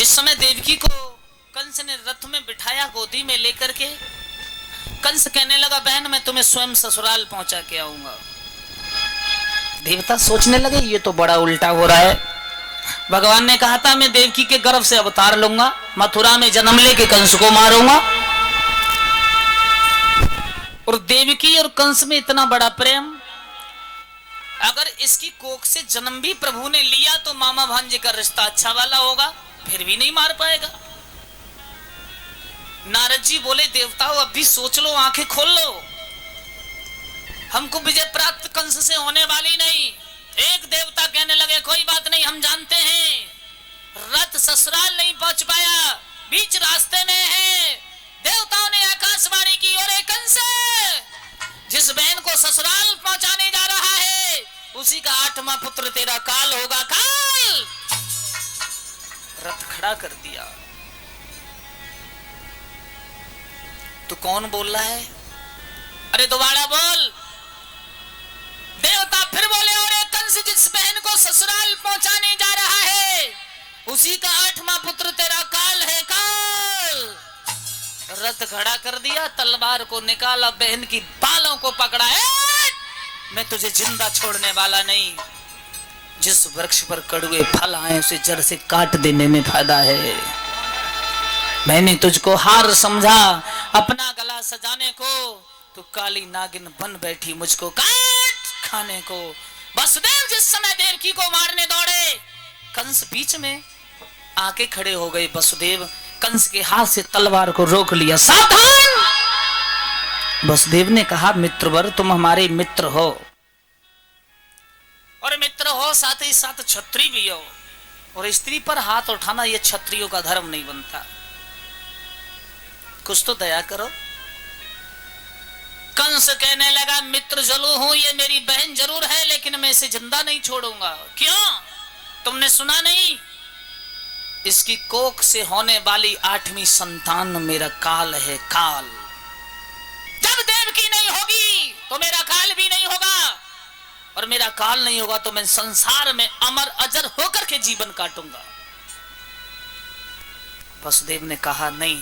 जिस समय देवकी को कंस ने रथ में बिठाया गोदी में लेकर के, कंस कहने लगा बहन मैं तुम्हें स्वयं ससुराल पहुंचा के आऊंगा। देवता सोचने लगे ये तो बड़ा उल्टा हो रहा है। भगवान ने कहा था मैं देवकी के गर्भ से अवतार लूंगा, मथुरा में जन्म लेके कंस को मारूंगा। और देवकी और कंस में इतना बड़ा प्रेम, अगर इसकी कोख से जन्म भी प्रभु ने लिया तो मामा भांजे का रिश्ता अच्छा वाला होगा, फिर भी नहीं मार पाएगा। नारद जी बोले देवताओं अब भी सोच लो, आंखें खोल लो, हमको विजय प्राप्त कंस से होने वाली नहीं। एक देवता कहने लगे कोई बात नहीं, हम जानते हैं रथ ससुराल नहीं पहुंच पाया, बीच रास्ते में है। देवताओं ने आकाशवाणी की और कंस जिस बहन को ससुराल पहुंचाने जा रहा है उसी का 8वां पुत्र तेरा काल होगा। काल रथ खड़ा कर दिया। तू कौन बोल रहा है? अरे दोबारा बोल। देवता फिर बोले और कंस जिस बहन को ससुराल पहुंचाने जा रहा है उसी का 8वां पुत्र तेरा काल है। काल रथ खड़ा कर दिया, तलवार को निकाला, बहन की बालों को पकड़ा। मैं तुझे जिंदा छोड़ने वाला नहीं। जिस वृक्ष पर कड़वे फल आए उसे जड़ से काट देने में फायदा है। मैंने तुझको हार समझा अपना गला सजाने को, तू काली नागिन बन बैठी मुझको काट खाने को। वसुदेव जिस समय देवकी को मारने दौड़े, कंस बीच में आके खड़े हो गए। वसुदेव कंस के हाथ से तलवार को रोक लिया। सावधान! वसुदेव ने कहा मित्रवर तुम हमारे मित्र हो, और मित्र हो साथ ही साथ क्षत्रिय भी हो, और स्त्री पर हाथ उठाना यह क्षत्रियों का धर्म नहीं बनता। कुछ तो दया करो। कंस कहने लगा मित्र जरूर हूं, ये मेरी बहन जरूर है, लेकिन मैं इसे जिंदा नहीं छोड़ूंगा। क्यों? तुमने सुना नहीं? इसकी कोख से होने वाली 8वीं संतान मेरा काल है। काल जब देवकी नहीं होगी तो मेरा काल भी नहीं होगा, और मेरा काल नहीं होगा तो मैं संसार में अमर अजर होकर के जीवन काटूंगा। वसुदेव ने कहा नहीं,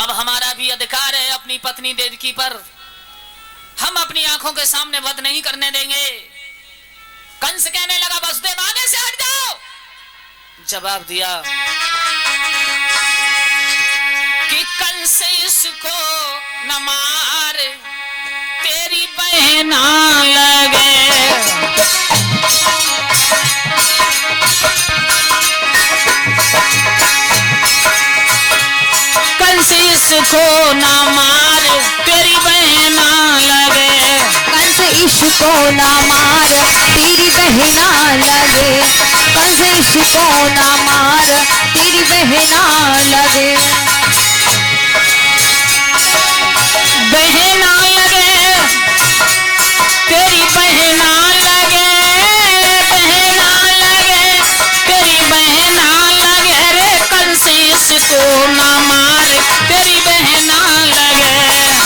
अब हमारा भी अधिकार है अपनी पत्नी देवकी पर, हम अपनी आंखों के सामने वध नहीं करने देंगे। कंस कहने लगा वसुदेव आगे से हट जाओ। जवाब दिया कि कंस इसको न मार तेरी बहना लगे। कंस इसको न मार तेरी बहना लगे। कंस इसको न मार तेरी बहना लगे। कंस इसको न मार तेरी बहना लगे। बहना लगे तेरी बहना लगे। बहना लगे तेरी बहना लगे रे। कंस इसको न मार तेरी बहना लगे।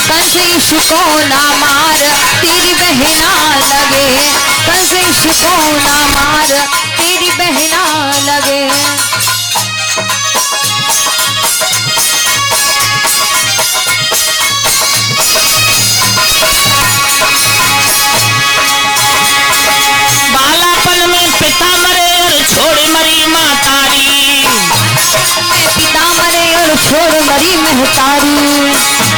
कंस इसको न मार तेरी बहना लगे। कंस इसको न मार तेरी बहना लगे। बालापन में पिता मरे और छोड़ मरी महतारी। पिता मरे और छोड़ मरी महतारी।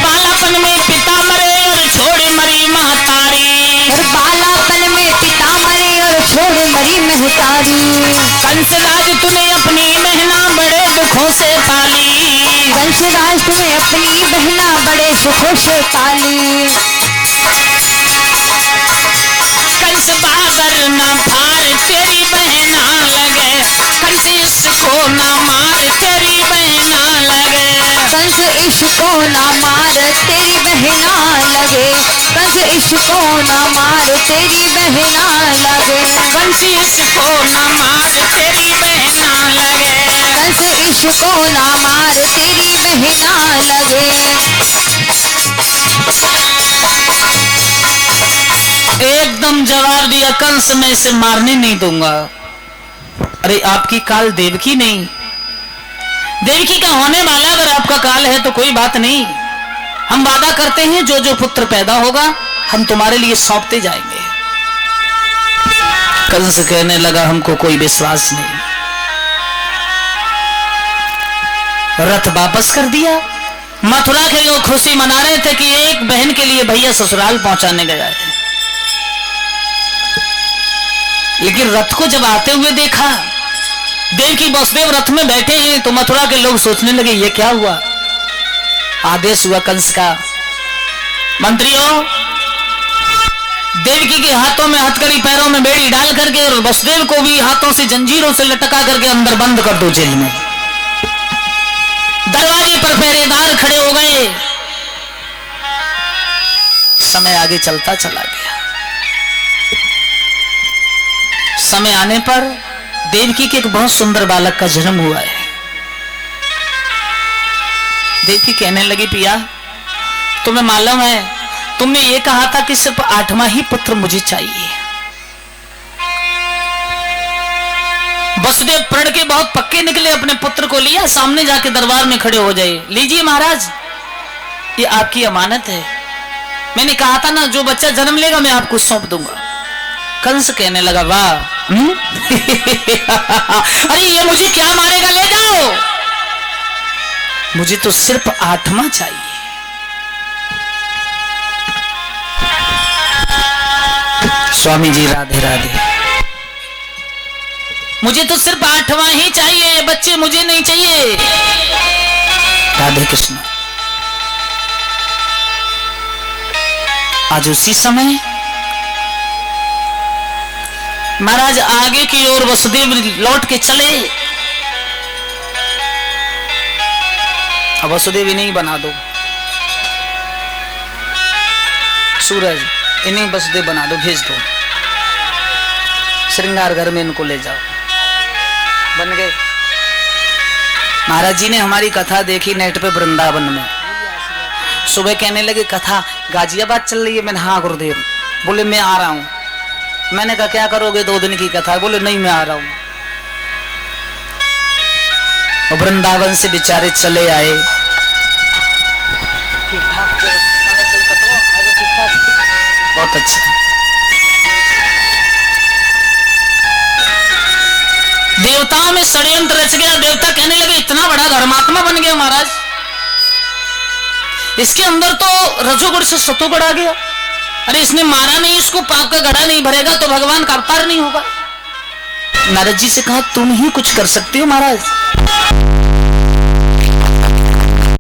बालापन में पिता मरे और छोड़ मरी महतारी। और बालापन में पिता मरे और छोड़ मरी महतारी। कंसराज तूने अपनी बहना बड़े दुखों से पाली। कंसराज तूने अपनी बहना बड़े सुखों से पाली। कंस बाबर न फार तेरी बहना लगे। कंस इसको न मार तेरी बहना लगे। कंस इसको न मार तेरी बहना लगे। कंस इसको न मार तेरी बहना लगे। कंस इसको न मार तेरी बहना लगे। कंस इसको न मार तेरी बहना लगे। एकदम जवाब दिया कंस मैं इसे मारने नहीं दूंगा। अरे आपकी काल देवकी नहीं, देवकी का होने वाला अगर आपका काल है तो कोई बात नहीं, हम वादा करते हैं जो जो पुत्र पैदा होगा हम तुम्हारे लिए सौंपते जाएंगे। कंस कहने लगा हमको कोई विश्वास नहीं। रथ वापस कर दिया। मथुरा के लोग खुशी मना रहे थे कि एक बहन के लिए भैया ससुराल पहुंचाने गया है, लेकिन रथ को जब आते हुए देखा, देवकी वसुदेव रथ में बैठे हैं, तो मथुरा के लोग सोचने लगे ये क्या हुआ। आदेश हुआ कंस का, मंत्रियों देवकी के हाथों में हथकड़ी पैरों में बेड़ी डाल करके और वसुदेव को भी हाथों से जंजीरों से लटका करके अंदर बंद कर दो जेल में। दरवाजे पर पहरेदार खड़े हो गए। समय आगे चलता चला गया। समय आने पर देवकी के एक बहुत सुंदर बालक का जन्म हुआ है। देवकी कहने लगी पिया तुम्हें मालूम है तुमने ये कहा था कि सिर्फ 8वां ही पुत्र मुझे चाहिए। वसुदेव प्रण के बहुत पक्के निकले, अपने पुत्र को लिया, सामने जाके दरबार में खड़े हो जाए, लीजिए महाराज ये आपकी अमानत है, मैंने कहा था ना जो बच्चा जन्म लेगा मैं आपको सौंप दूंगा। कंस कहने लगा वाह अरे ये मुझे क्या मारेगा, ले जाओ, मुझे तो सिर्फ 8वां चाहिए। स्वामी जी राधे राधे, मुझे तो सिर्फ 8वां ही चाहिए, बच्चे मुझे नहीं चाहिए। राधे कृष्ण। आज उसी समय महाराज आगे की ओर वसुदेव लौट के चले। अब वसुदेव इन्हीं बना दो, सूरज इन्हीं वसुदेव बना दो, भेज दो श्रृंगार घर में, इनको ले जाओ। बन गए। महाराज जी ने हमारी कथा देखी नेट पे वृंदावन में, सुबह कहने लगे कथा गाजियाबाद चल रही है। मैंने हाँ गुरुदेव। बोले मैं आ रहा हूं। मैंने कहा क्या करोगे 2 दिन की कथा। बोले नहीं मैं आ रहा हूं। वृंदावन से बेचारे चले आए। बहुत अच्छा। देवताओं में षड्यंत्र रच गया। देवता कहने लगे इतना बड़ा धर्मात्मा बन गया महाराज, इसके अंदर तो रजोगुण से सतोगुण आ गया। अरे इसने मारा नहीं, इसको पाप का घड़ा नहीं भरेगा तो भगवान का अवतार नहीं होगा। नारद जी से कहा तुम ही कुछ कर सकते हो महाराज।